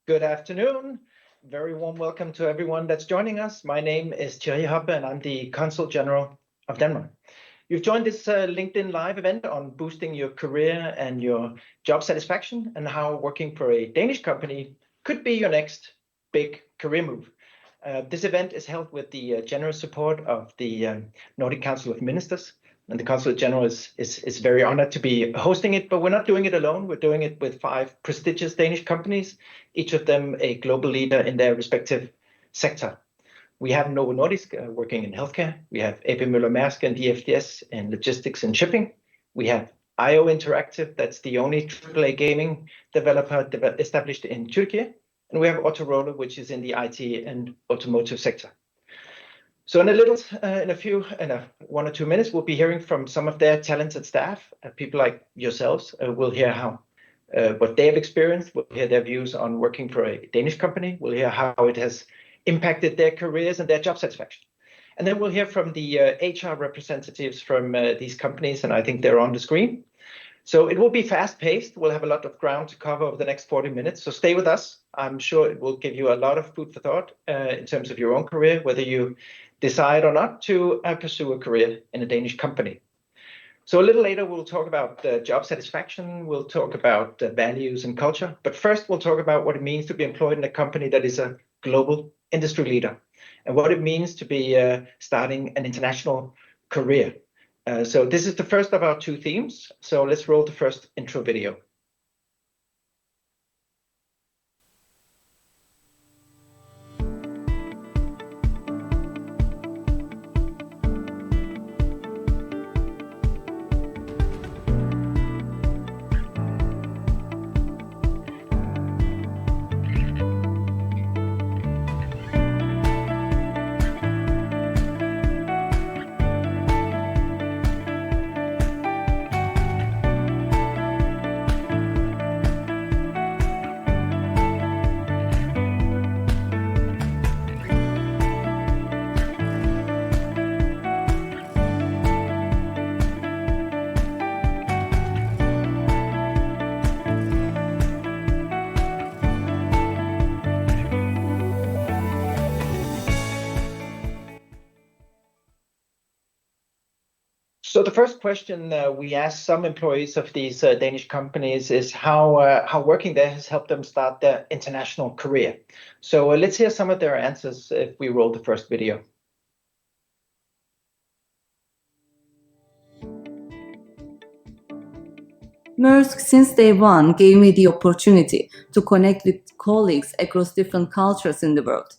Good afternoon. Very warm welcome to everyone that's joining us. My name is Thierry Hoppe, and I'm the Consul General of Denmark. You've joined this LinkedIn Live event on boosting your career and your job satisfaction and how working for a Danish company could be your next big career move. This event is held with the generous support of the Nordic Council of Ministers, and the Consul General is very honored to be hosting it, but we're not doing it alone. We're doing it with 5 prestigious Danish companies, each of them a global leader in their respective sector. We have Novo Nordisk working in healthcare. We have AP Møller Mærsk and DFDS in logistics and shipping. We have IO Interactive, that's the only AAA gaming developer established in Turkey. And we have Autoroller, which is in the IT and automotive sector. So in one or two minutes, we'll be hearing from some of their talented staff. People like yourselves will hear what they have experienced. We'll hear their views on working for a Danish company. We'll hear how it has impacted their careers and their job satisfaction. And then we'll hear from the HR representatives from these companies, and I think they're on the screen. So it will be fast-paced. We'll have a lot of ground to cover over the next 40 minutes. So stay with us. I'm sure it will give you a lot of food for thought in terms of your own career, whether you decide or not to pursue a career in a Danish company. So a little later, we'll talk about job satisfaction. We'll talk about values and culture. But first, we'll talk about what it means to be employed in a company that is a global industry leader and what it means to be starting an international career. So this is the first of our 2 themes. So let's roll the first intro video. So the first question we asked some employees of these Danish companies is how working there has helped them start their international career. So let's hear some of their answers if we roll the first video. Maersk, since day one, gave me the opportunity to connect with colleagues across different cultures in the world.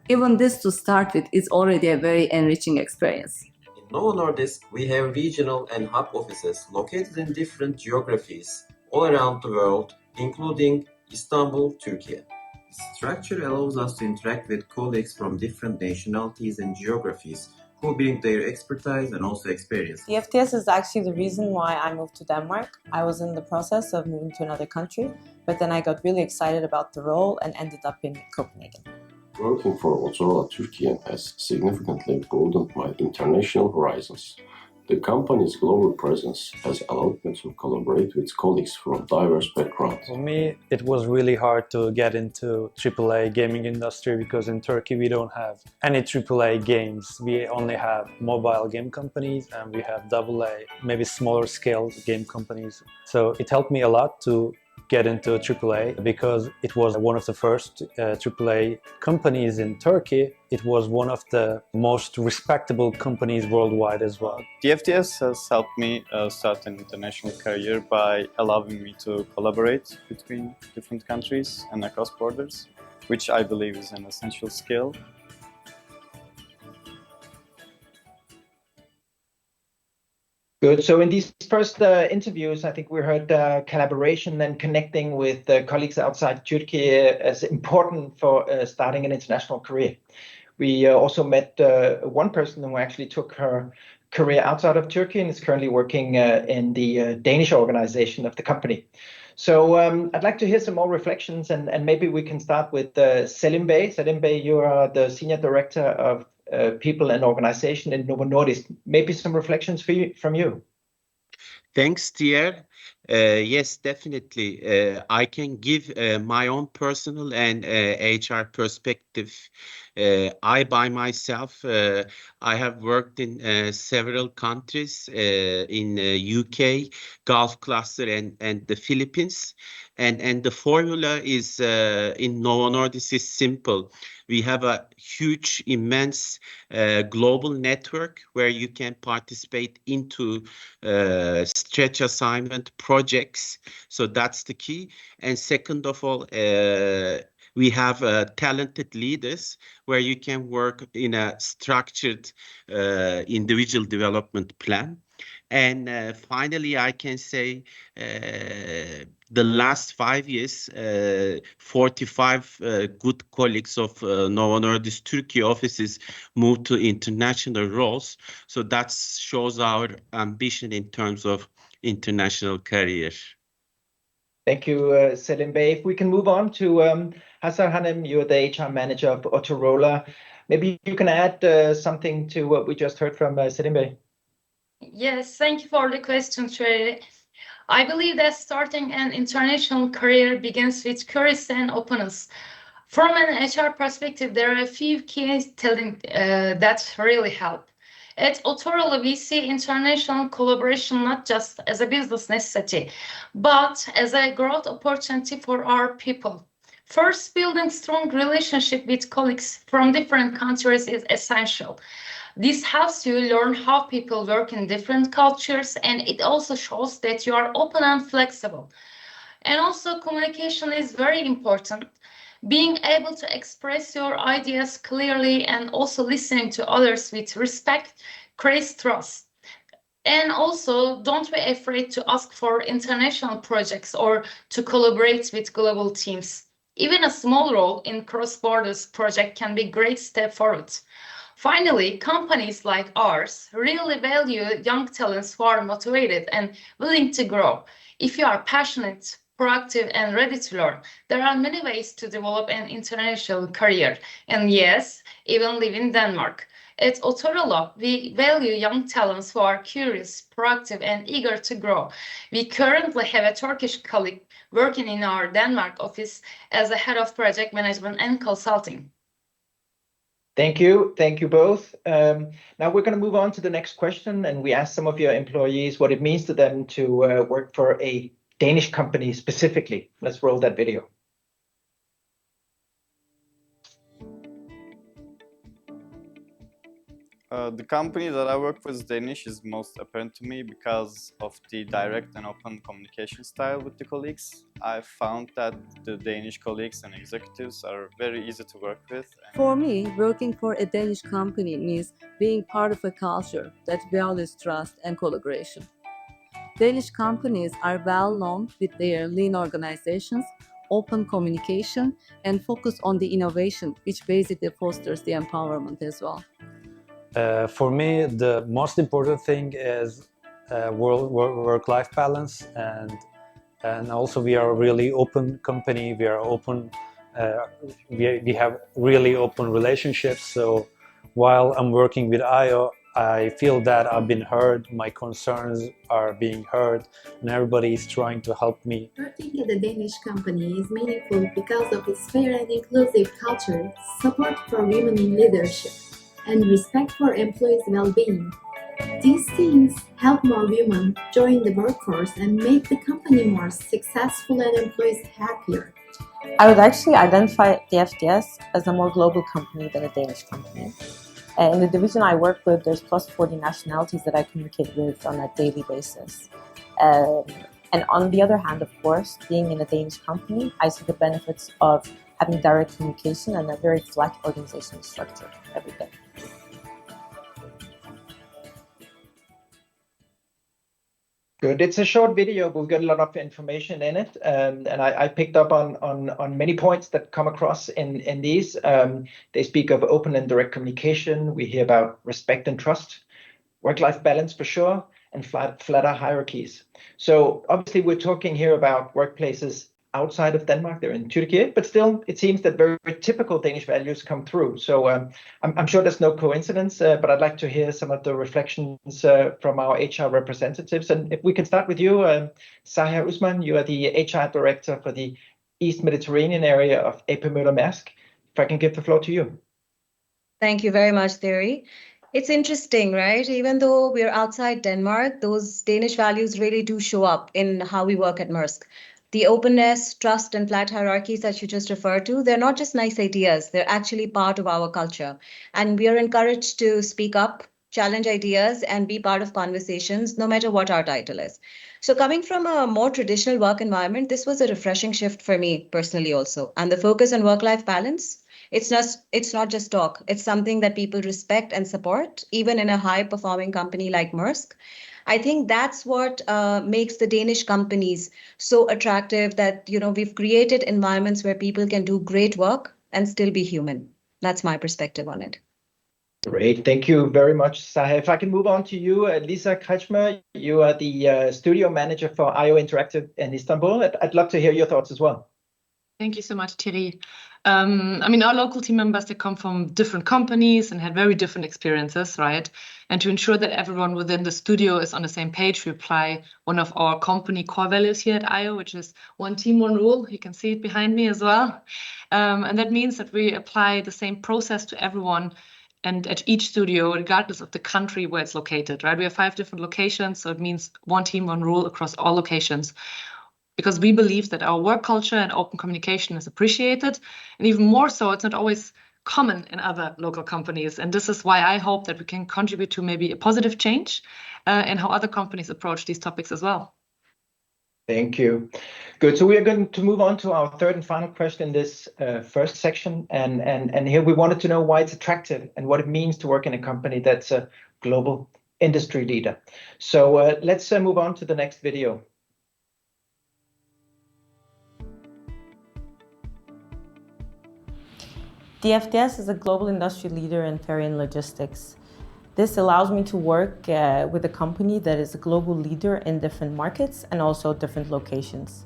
Even this to start with is already a very enriching experience. In Novo Nordisk, we have regional and hub offices located in different geographies all around the world, including Istanbul, Turkey. The structure allows us to interact with colleagues from different nationalities and geographies who bring their expertise and also experience. The FTS is actually the reason why I moved to Denmark. I was in the process of moving to another country, but then I got really excited about the role and ended up in Copenhagen. Working for Autoroller Turkey has significantly broadened my international horizons. The company's global presence has allowed me to collaborate with colleagues from diverse backgrounds. For me, it was really hard to get into AAA gaming industry because in Turkey we don't have any AAA games. We only have mobile game companies and we have AA, maybe smaller scale game companies. So it helped me a lot to get into AAA because it was one of the first AAA companies in Turkey. It was one of the most respectable companies worldwide as well. The FTS has helped me start an international career by allowing me to collaborate between different countries and across borders, which I believe is an essential skill. Good. So in these first interviews, I think we heard collaboration and connecting with colleagues outside Turkey as important for starting an international career. We also met one person who actually took her career outside of Turkey and is currently working in the Danish organization of the company. So I'd like to hear some more reflections, and maybe we can start with Selim Bey. Selim Bey, you are the Senior Director of People and Organization in Novo Nordisk. Maybe some reflections from you. Thanks, Thierry. Yes, definitely. I can give my own personal and HR perspective. I, by myself, I have worked in several countries in UK, Gulf cluster, and the Philippines. And the formula is in Novo Nordisk is simple. We have a huge, immense global network where you can participate into stretch assignment projects. So that's the key. And second of all, we have talented leaders where you can work in a structured individual development plan. And finally, I can say the last 5 years, 45 good colleagues of Novo Nordisk Turkey offices moved to international roles. So that shows our ambition in terms of international career. Thank you, Selim Bey. If we can move on to Hassan Hanem, you're the HR manager of Autorola. Maybe you can add something to what we just heard from Selim Bey. Yes, thank you for the question, Trey. I believe that starting an international career begins with curiosity and openness. From an HR perspective, there are a few key things that really help. At Autorola, we see international collaboration not just as a business necessity, but as a growth opportunity for our people. First, building strong relationship with colleagues from different countries is essential. This helps you learn how people work in different cultures, and it also shows that you are open and flexible. And also, communication is very important. Being able to express your ideas clearly and also listening to others with respect creates trust. And also, don't be afraid to ask for international projects or to collaborate with global teams. Even a small role in cross-borders project can be a great step forward. Finally, companies like ours really value young talents who are motivated and willing to grow. If you are passionate, proactive, and ready to learn, there are many ways to develop an international career. And yes, even live in Denmark. At Autorola, we value young talents who are curious, proactive, and eager to grow. We currently have a Turkish colleague working in our Denmark office as a head of project management and consulting. Thank you. Thank you both. Now we're going to move on to the next question, and we asked some of your employees what it means to them to work for a Danish company specifically. Let's roll that video. The company that I work with, Danish, is most apparent to me because of the direct and open communication style with the colleagues. I found that the Danish colleagues and executives are very easy to work with. For me, working for a Danish company means being part of a culture that values trust and collaboration. Danish companies are well known with their lean organizations, open communication, and focus on the innovation, which basically fosters the empowerment as well. For me, the most important thing is work-life balance, and also we are a really open company. We are open. We have really open relationships. So while I'm working with IO, I feel that I've been heard. My concerns are being heard, and everybody is trying to help me. Working at a Danish company is meaningful because of its fair and inclusive culture, support for women in leadership, and respect for employees' well-being. These things help more women join the workforce and make the company more successful and employees happier. I would actually identify the FDS as a more global company than a Danish company. In the division I work with, there's plus 40 nationalities that I communicate with on a daily basis. And on the other hand, of course, being in a Danish company, I see the benefits of having direct communication and a very flat organizational structure every day. Good. It's a short video, but we've got a lot of information in it, and I picked up on many points that come across in these. They speak of open and direct communication. We hear about respect and trust, work-life balance for sure, and flatter hierarchies. So obviously, we're talking here about workplaces outside of Denmark. They're in Turkey, but still, it seems that very, very typical Danish values come through. So I'm sure there's no coincidence, but I'd like to hear some of the reflections from our HR representatives. And if we can start with you, Sahar Usman, you are the HR director for the East Mediterranean area of AP Møller Mærsk. If I can give the floor to you. Thank you very much, Thierry. It's interesting, right? Even though we're outside Denmark, those Danish values really do show up in how we work at Maersk. The openness, trust, and flat hierarchies that you just referred to, they're not just nice ideas, they're actually part of our culture. And we are encouraged to speak up, challenge ideas, and be part of conversations, no matter what our title is. So coming from a more traditional work environment, this was a refreshing shift for me personally also. And the focus on work-life balance, it's not just talk. It's something that people respect and support, even in a high-performing company like Maersk. I think that's what makes the Danish companies so attractive, that we've created environments where people can do great work and still be human. That's my perspective on it. Great, thank you very much, Sahar. If I can move on to you, Lisa Kretschmer, you are the studio manager for IO Interactive in Istanbul. I'd love to hear your thoughts as well. Thank you so much, Thierry. Our local team members, they come from different companies and had very different experiences, right? And to ensure that everyone within the studio is on the same page, we apply one of our company core values here at IO, which is one team, one rule. You can see it behind me as well. And that means that we apply the same process to everyone and at each studio, regardless of the country where it's located, right? We have 5 different locations, so it means one team, one rule across all locations, because we believe that our work culture and open communication is appreciated, and even more so, it's not always common in other local companies. And this is why I hope that we can contribute to maybe a positive change in how other companies approach these topics as well. Thank you. Good. So we are going to move on to our third and final question in this first section. And here we wanted to know why it's attractive and what it means to work in a company that's a global industry leader. So let's move on to the next video. DFDS is a global industry leader in ferry and logistics. This allows me to work with a company that is a global leader in different markets and also different locations.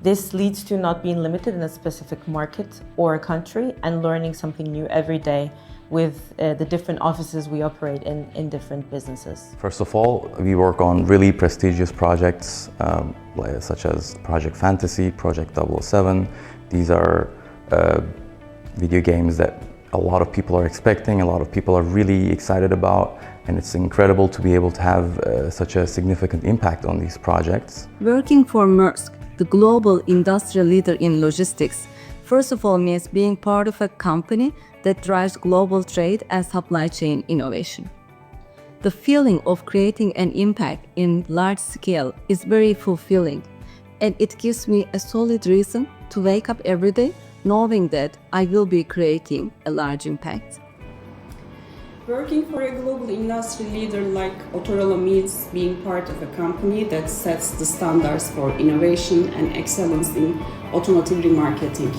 This leads to not being limited in a specific market or a country and learning something new every day with the different offices we operate in different businesses. First of all, we work on really prestigious projects such as Project Fantasy, Project 007. These are video games that a lot of people are expecting, a lot of people are really excited about, and it's incredible to be able to have such a significant impact on these projects. Working for Maersk, the global industrial leader in logistics, first of all means being part of a company that drives global trade and supply chain innovation. The feeling of creating an impact in large scale is very fulfilling, and it gives me a solid reason to wake up every day knowing that I will be creating a large impact. Working for a global industry leader like Otorola means being part of a company that sets the standards for innovation and excellence in automotive remarketing.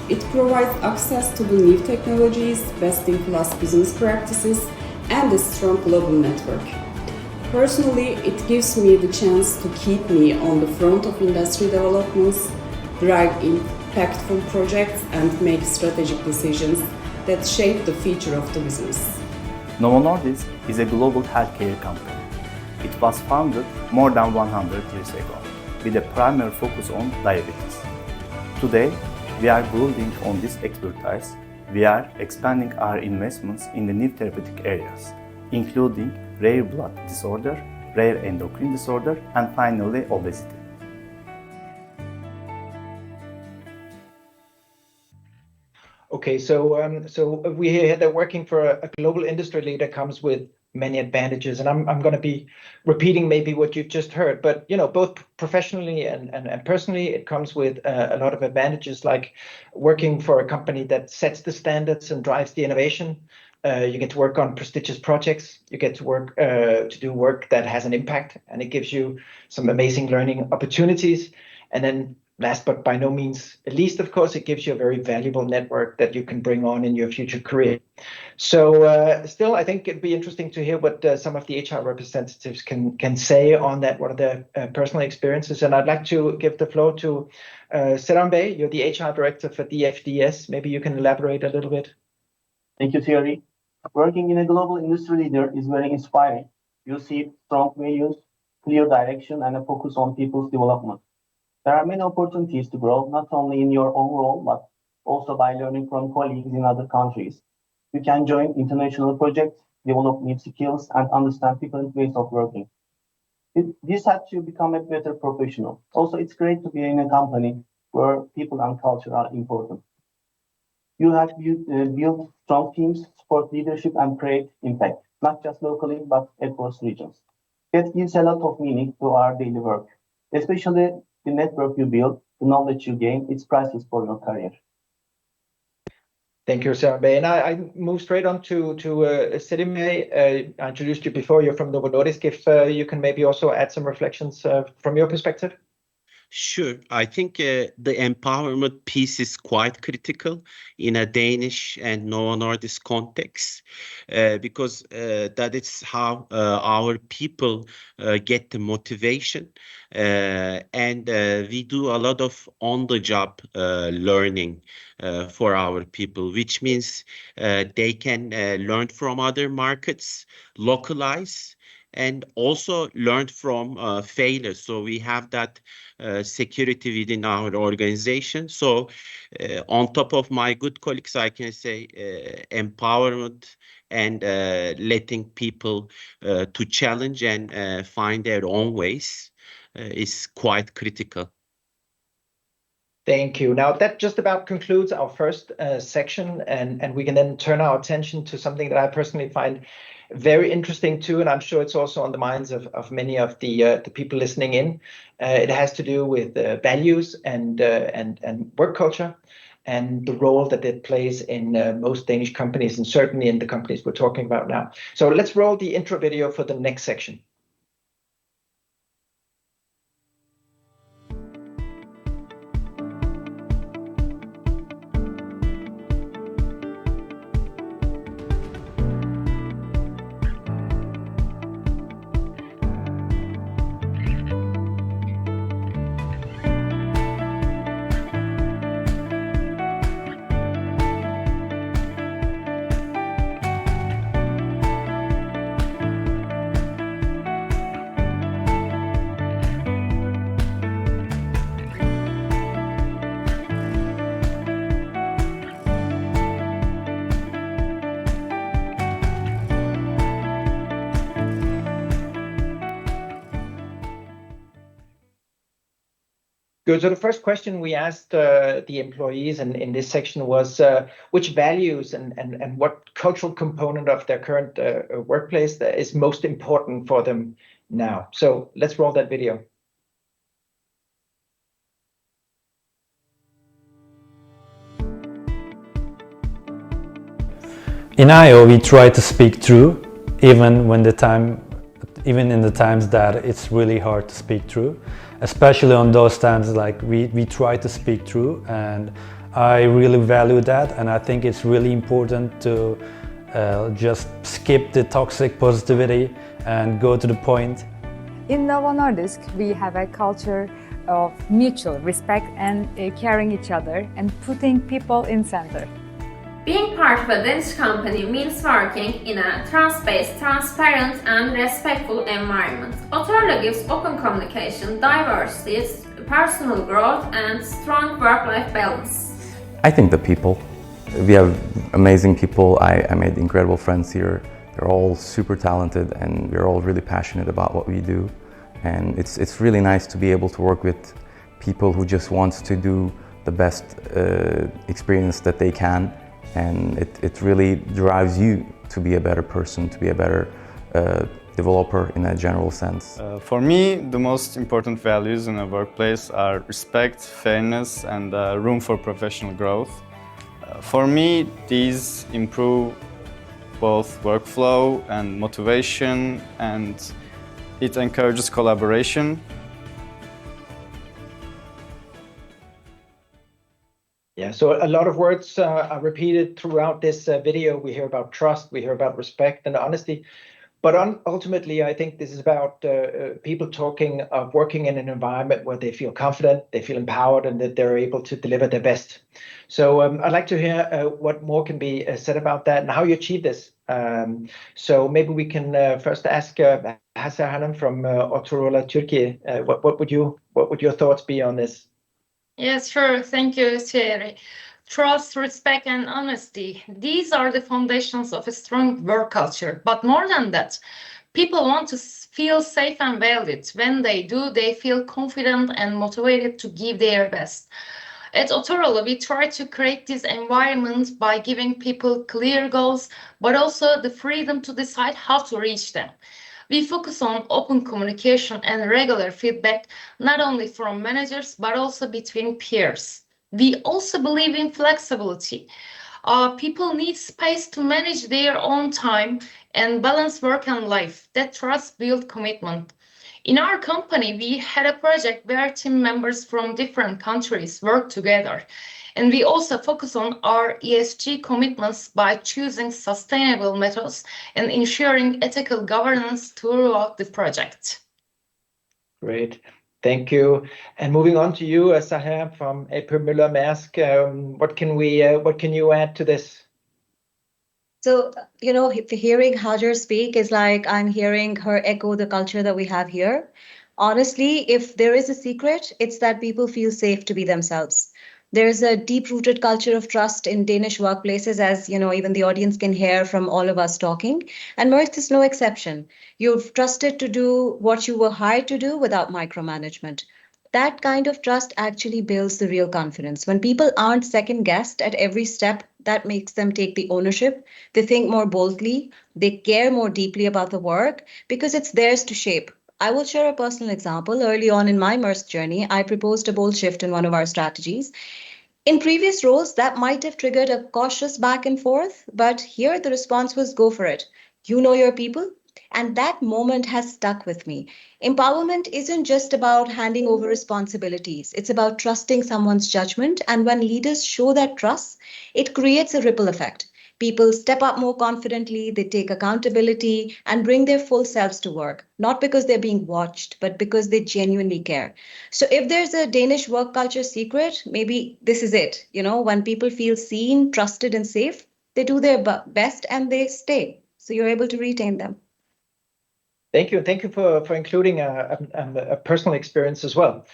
It provides access to the new technologies, best-in-class business practices, and a strong global network. Personally, it gives me the chance to keep me on the front of industry developments, drive impactful projects, and make strategic decisions that shape the future of the business. Novo Nordisk is a global healthcare company. It was founded more than 100 years ago, with a primary focus on diabetes. Today, we are building on this expertise. We are expanding our investments in the new therapeutic areas, including rare blood disorder, rare endocrine disorder, and finally obesity. Okay, so we hear that working for a global industry leader comes with many advantages, and I'm going to be repeating maybe what you've just heard, but both professionally and personally, it comes with a lot of advantages, like working for a company that sets the standards and drives the innovation. You get to work on prestigious projects. You get to work to do work that has an impact, and it gives you some amazing learning opportunities. And then last but by no means least, of course, it gives you a very valuable network that you can bring on in your future career. So still, I think it'd be interesting to hear what some of the HR representatives can say on that, what are their personal experiences. And I'd like to give the floor to Seram Bey. You're the HR director for DFDS. Maybe you can elaborate a little bit. Thank you, Thierry. Working in a global industry leader is very inspiring. You see strong values, clear direction, and a focus on people's development. There are many opportunities to grow, not only in your own role, but also by learning from colleagues in other countries. You can join international projects, develop new skills, and understand different ways of working. This helps you become a better professional. Also, it's great to be in a company where people and culture are important. You have built strong teams, support leadership, and create impact, not just locally, but across regions. That gives a lot of meaning to our daily work, especially the network you build, the knowledge you gain. It's priceless for your career. Thank you, Seram Bey. And I move straight on to Selim Bey. I introduced you before. You're from Novo Nordisk. If you can maybe also add some reflections from your perspective. Sure. I think the empowerment piece is quite critical in a Danish and Novo Nordisk context because that is how our people get the motivation. And we do a lot of on-the-job learning for our people, which means they can learn from other markets, localize, and also learn from failures. So we have that security within our organization. So on top of my good colleagues, I can say empowerment and letting people to challenge and find their own ways is quite critical. Thank you. Now that just about concludes our first section, and we can then turn our attention to something that I personally find very interesting too, and I'm sure it's also on the minds of many of the people listening in. It has to do with values and work culture, and the role that it plays in most Danish companies, and certainly in the companies we're talking about now. So let's roll the intro video for the next section. Good. So the first question we asked the employees in this section was which values and what cultural component of their current workplace that is most important for them now. So let's roll that video. In IO, we try to speak true, even in the times that it's really hard to speak true. Especially on those times, like we try to speak true, and I really value that, and I think it's really important to just skip the toxic positivity and go to the point. In Novo Nordisk, we have a culture of mutual respect and caring each other and putting people in center. Being part of a Danish company means working in a trust-based, transparent and respectful environment. Otorla gives open communication, diversity, personal growth and strong work-life balance. I think the people. We have amazing people. I made incredible friends here. They're all super talented and we're all really passionate about what we do. And it's really nice to be able to work with people who just want to do the best experience that they can. And it really drives you to be a better person, to be a better developer in a general sense. For me, the most important values in a workplace are respect, fairness, and room for professional growth. For me, these improve both workflow and motivation, and it encourages collaboration. Yeah, so a lot of words are repeated throughout this video. We hear about trust, we hear about respect and honesty. But ultimately, I think this is about people talking of working in an environment where they feel confident, they feel empowered, and that they're able to deliver their best. So I'd like to hear what more can be said about that and how you achieve this. So maybe we can first ask Hase Hanım from Motorola Turkey. What would your thoughts be on this? Yes, sure. Thank you, Thierry. Trust, respect, and honesty. These are the foundations of a strong work culture. But more than that, people want to feel safe and valued. When they do, they feel confident and motivated to give their best. At Otorola, we try to create this environment by giving people clear goals, but also the freedom to decide how to reach them. We focus on open communication and regular feedback, not only from managers, but also between peers. We also believe in flexibility. People need space to manage their own time and balance work and life. That trust builds commitment. In our company, we had a project where team members from different countries work together. And we also focus on our ESG commitments by choosing sustainable methods and ensuring ethical governance throughout the project. Great. Thank you. And moving on to you, Sahar from AP Müller Maersk. What can you add to this? So, hearing Hajar speak is like I'm hearing her echo the culture that we have here. Honestly, if there is a secret, it's that people feel safe to be themselves. There's a deep-rooted culture of trust in Danish workplaces, as even the audience can hear from all of us talking. And Maersk is no exception. You've trusted to do what you were hired to do without micromanagement. That kind of trust actually builds the real confidence. When people aren't second guessed at every step, that makes them take the ownership. They think more boldly, they care more deeply about the work because it's theirs to shape. I will share a personal example. Early on in my Maersk journey, I proposed a bold shift in one of our strategies. In previous roles, that might have triggered a cautious back and forth, but here the response was go for it. You know your people. And that moment has stuck with me. Empowerment isn't just about handing over responsibilities, it's about trusting someone's judgment. And when leaders show that trust, it creates a ripple effect. People step up more confidently, they take accountability and bring their full selves to work, not because they're being watched, but because they genuinely care. So if there's a Danish work culture secret, maybe this is it. When people feel seen, trusted, and safe, they do their best and they stay. So you're able to retain them. Thank you. Thank you for including a personal experience as well.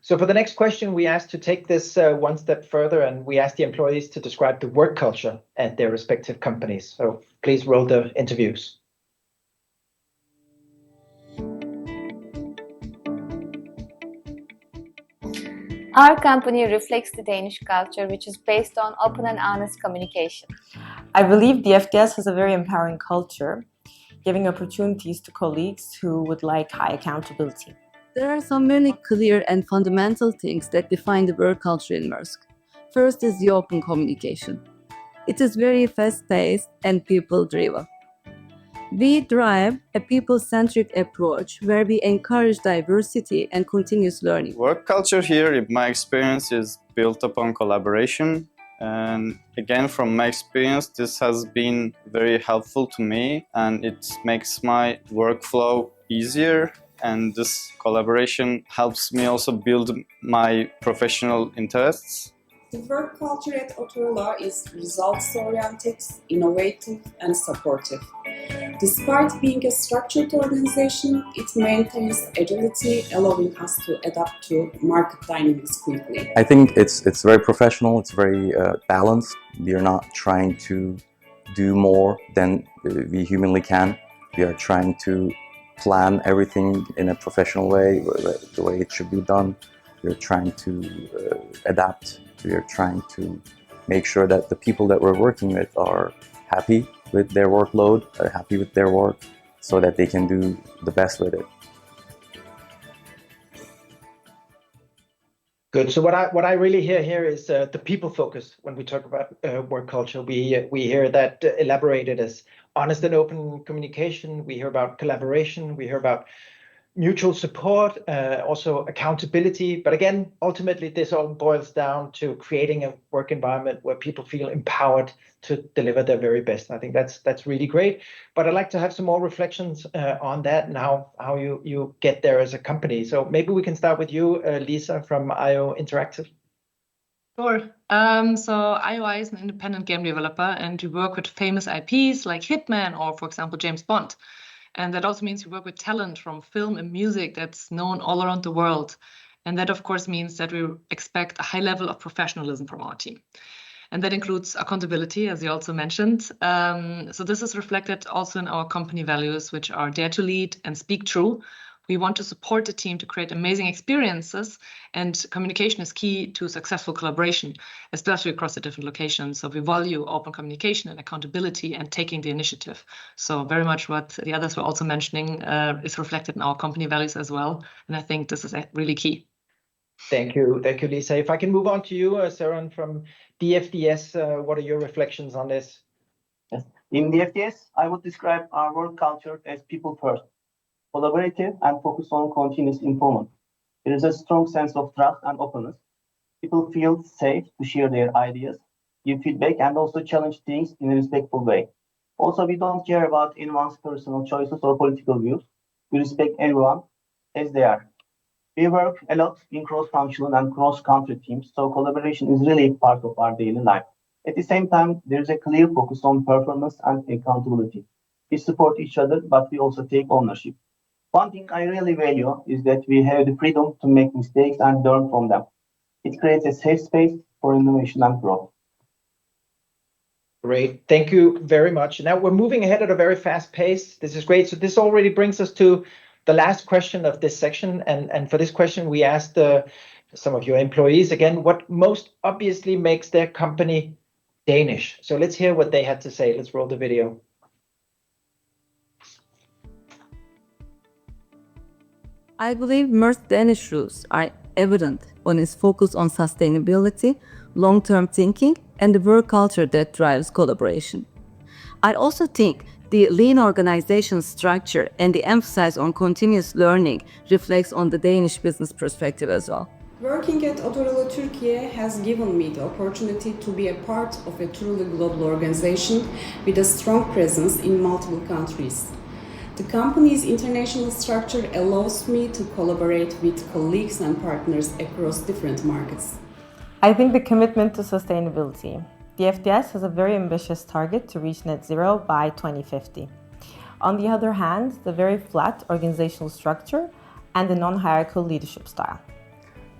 So for the next question, we asked to take this one step further, and we asked the employees to describe the work culture at their respective companies. So please roll the interviews. Our company reflects the Danish culture, which is based on open and honest communication. I believe the FDS has a very empowering culture, giving opportunities to colleagues who would like high accountability. There are so many clear and fundamental things that define the work culture in Maersk. First is the open communication. It is very fast-paced and people-driven. We drive a people-centric approach where we encourage diversity and continuous learning. Work culture here, in my experience, is built upon collaboration. And again, from my experience, this has been very helpful to me, and it makes my workflow easier. And this collaboration helps me also build my professional interests. The work culture at Otorola is results-oriented, innovative, and supportive. Despite being a structured organization, it maintains agility, allowing us to adapt to market dynamics quickly. I think it's very professional, it's very balanced. We are not trying to do more than we humanly can. We are trying to plan everything in a professional way, the way it should be done. We are trying to adapt. We are trying to make sure that the people that we're working with are happy with their workload, are happy with their work, so that they can do the best with it. Good. So what I really hear here is the people focus when we talk about work culture. We hear that elaborated as honest and open communication. We hear about collaboration. We hear about mutual support, also accountability. But again, ultimately, this all boils down to creating a work environment where people feel empowered to deliver their very best. I think that's really great. But I'd like to have some more reflections on that and how you get there as a company. So maybe we can start with you, Lisa from IO Interactive. Sure. So IOI is an independent game developer, and we work with famous IPs like Hitman or, for example, James Bond. And that also means we work with talent from film and music that's known all around the world. And that, of course, means that we expect a high level of professionalism from our team. And that includes accountability, as you also mentioned. So this is reflected also in our company values, which are dare to lead and speak true. We want to support the team to create amazing experiences, and communication is key to successful collaboration, especially across the different locations. So we value open communication and accountability and taking the initiative. So very much what the others were also mentioning is reflected in our company values as well. And I think this is really key. Thank you, Lisa. If I can move on to you, Saran from DFDS, what are your reflections on this? Yes. In DFDS, I would describe our work culture as people first, collaborative, and focused on continuous improvement. There is a strong sense of trust and openness. People feel safe to share their ideas, give feedback, and also challenge things in a respectful way. Also, we don't care about anyone's personal choices or political views. We respect everyone as they are. We work a lot in cross-functional and cross-country teams, so collaboration is really part of our daily life. At the same time, there is a clear focus on performance and accountability. We support each other, but we also take ownership. One thing I really value is that we have the freedom to make mistakes and learn from them. It creates a safe space for innovation and growth. Great. Thank you very much. Now we're moving ahead at a very fast pace. This is great. So this already brings us to the last question of this section. And for this question, we asked some of your employees again, what most obviously makes their company Danish. So let's hear what they had to say. Let's roll the video. I believe Maersk Danish roots are evident on its focus on sustainability, long-term thinking, and the work culture that drives collaboration. I also think the lean organization structure and the emphasis on continuous learning reflects on the Danish business perspective as well. Working at Otorola Turkey has given me the opportunity to be a part of a truly global organization with a strong presence in multiple countries. The company's international structure allows me to collaborate with colleagues and partners across different markets. I think the commitment to sustainability. The FDS has a very ambitious target to reach net zero by 2050. On the other hand, the very flat organizational structure and the non-hierarchical leadership style.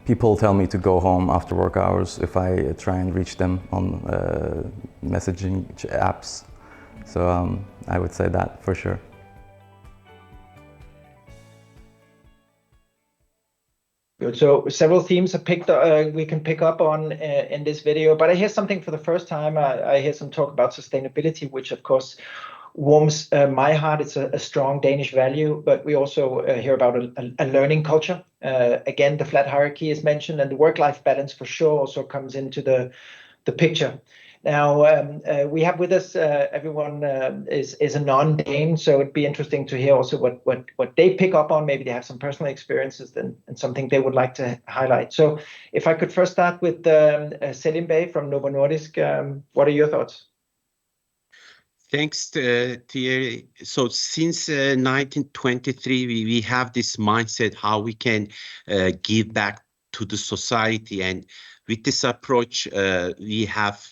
People tell me to go home after work hours if I try and reach them on messaging apps. So I would say that for sure. Good. So several themes are we can pick up on in this video, but I hear something for the first time. I hear some talk about sustainability, which of course warms my heart. It's a strong Danish value, but we also hear about a learning culture. Again, the flat hierarchy is mentioned, and the work-life balance for sure also comes into the picture. Now, we have with us everyone is a non-Dane, so it'd be interesting to hear also what they pick up on. Maybe they have some personal experiences and something they would like to highlight. So if I could first start with Selim Bey from Novo Nordisk, what are your thoughts? Thanks, Thierry. So since 1923, we have this mindset how we can give back to the society. And with this approach, we have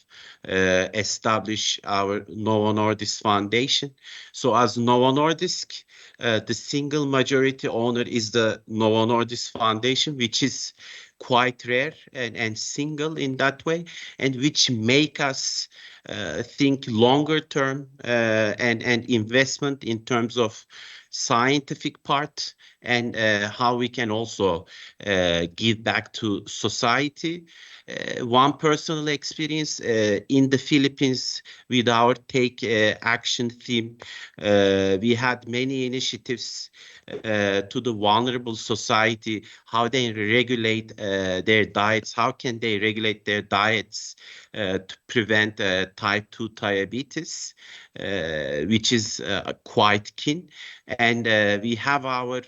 established our Novo Nordisk Foundation. So as Novo Nordisk, the single majority owner is the Novo Nordisk Foundation, which is quite rare and single in that way, and which make us think longer term and investment in terms of scientific part and how we can also give back to society. One personal experience in the Philippines with our Take Action theme, we had many initiatives to the vulnerable society, how they regulate their diets, how can they regulate their diets to prevent type 2 diabetes, which is quite keen. And we have our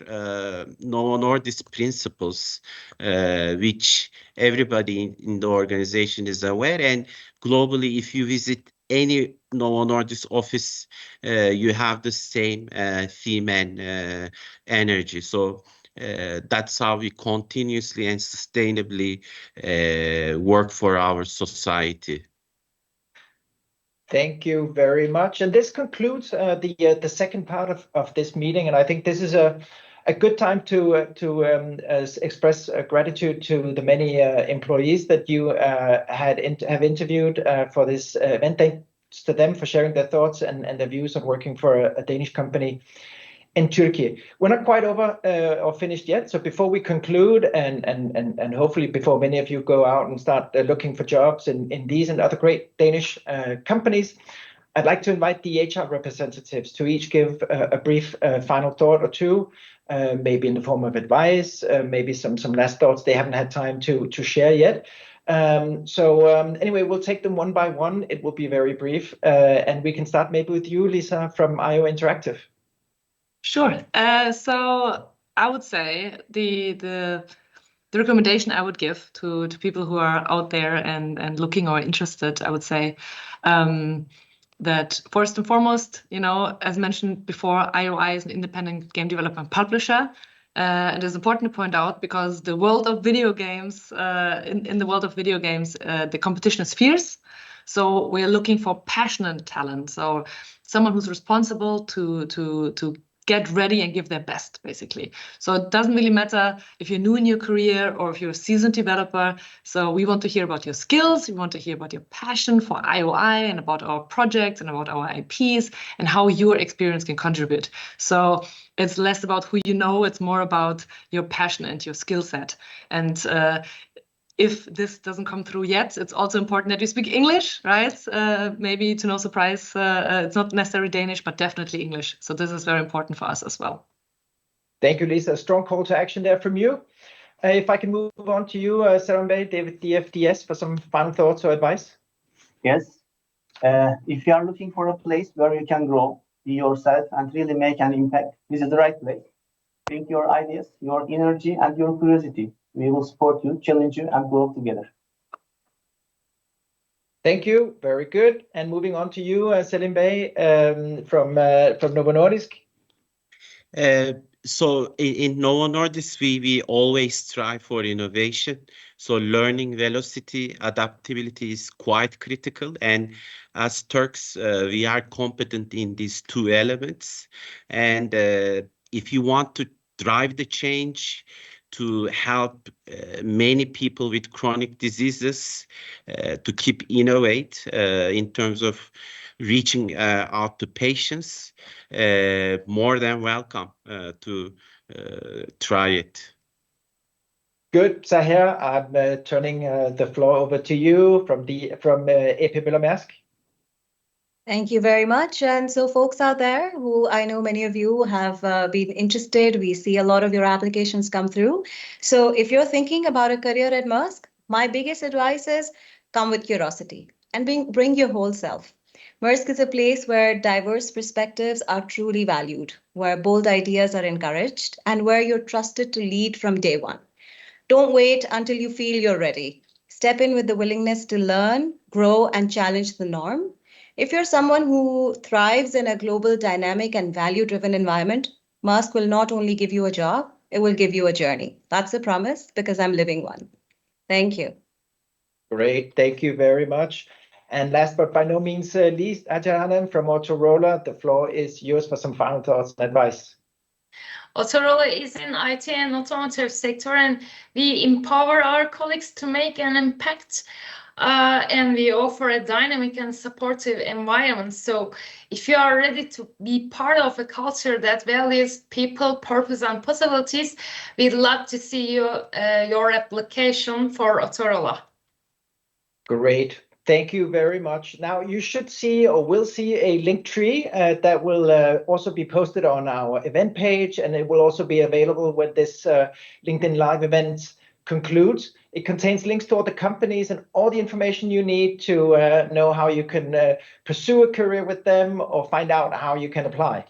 Novo Nordisk principles, which everybody in the organization is aware. And globally, if you visit any Novo Nordisk office, you have the same theme and energy. So that's how we continuously and sustainably work for our society. Thank you very much. And this concludes the second part of this meeting. And I think this is a good time to express gratitude to the many employees that you have interviewed for this event. Thanks to them for sharing their thoughts and their views of working for a Danish company in Turkey. We're not quite over or finished yet. So before we conclude and hopefully before many of you go out and start looking for jobs in these and other great Danish companies, I'd like to invite the HR representatives to each give a brief final thought or two, maybe in the form of advice, maybe some last thoughts they haven't had time to share yet. Anyway, we'll take them one by one. It will be very brief. And we can start maybe with you, Lisa, from IO Interactive. Sure. So I would say the recommendation I would give to people who are out there and looking or interested, I would say that first and foremost, as mentioned before, IOI is an independent game developer and publisher. It is important to point out because the world of video games, in the world of video games, the competition is fierce. So we're looking for passionate talent. So someone who's responsible to get ready and give their best, basically. So it doesn't really matter if you're new in your career or if you're a seasoned developer. So we want to hear about your skills. We want to hear about your passion for IOI and about our projects and about our IPs and how your experience can contribute. So it's less about who you know, it's more about your passion and your skill set. And if this doesn't come through yet, it's also important that you speak English, right? Maybe to no surprise, it's not necessarily Danish, but definitely English. So this is very important for us as well. Thank you, Lisa. A strong call to action there from you. If I can move on to you, Sarambe, David DFDS, for some final thoughts or advice. Yes. If you are looking for a place where you can grow, be yourself, and really make an impact, this is the right place. Bring your ideas, your energy, and your curiosity. We will support you, challenge you, and grow together. Thank you. Very good. And moving on to you, Selim Bey, from Novo Nordisk. So in Novo Nordisk, we always strive for innovation. So learning velocity, adaptability is quite critical. And as Turks, we are competent in these two elements. And if you want to drive the change, to help many people with chronic diseases to keep innovate in terms of reaching out to patients, more than welcome to try it. Good, Sahir. I'm turning the floor over to you from AP Møller Mærsk. Thank you very much. And so folks out there who I know many of you have been interested, we see a lot of your applications come through. So if you're thinking about a career at Maersk, my biggest advice is come with curiosity and bring your whole self. Maersk is a place where diverse perspectives are truly valued, where bold ideas are encouraged, and where you're trusted to lead from day one. Don't wait until you feel you're ready. Step in with the willingness to learn, grow, and challenge the norm. If you're someone who thrives in a global, dynamic, and value-driven environment, Maersk will not only give you a job, it will give you a journey. That's a promise because I'm living one. Thank you. Great. Thank you very much. And last but by no means least, Ajahanan from Motorola, the floor is yours for some final thoughts and advice. Motorola is in IT and automotive sector, and we empower our colleagues to make an impact. And we offer a dynamic and supportive environment. So if you are ready to be part of a culture that values people, purpose, and possibilities, we'd love to see your application for Motorola. Great. Thank you very much. Now you should see or will see a link tree that will also be posted on our event page, and it will also be available when this LinkedIn Live event concludes. It contains links to all the companies and all the information you need to know how you can pursue a career with them or find out how you can apply.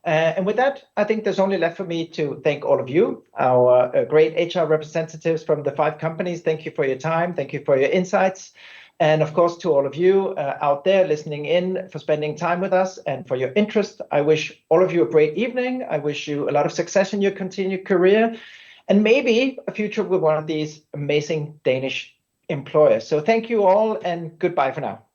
And with that, I think there's only left for me to thank all of you, our great HR representatives from the 5 companies. Thank you for your time. Thank you for your insights. And of course, to all of you out there listening in, for spending time with us and for your interest. I wish all of you a great evening. I wish you a lot of success in your continued career and maybe a future with one of these amazing Danish employers. So thank you all and goodbye for now.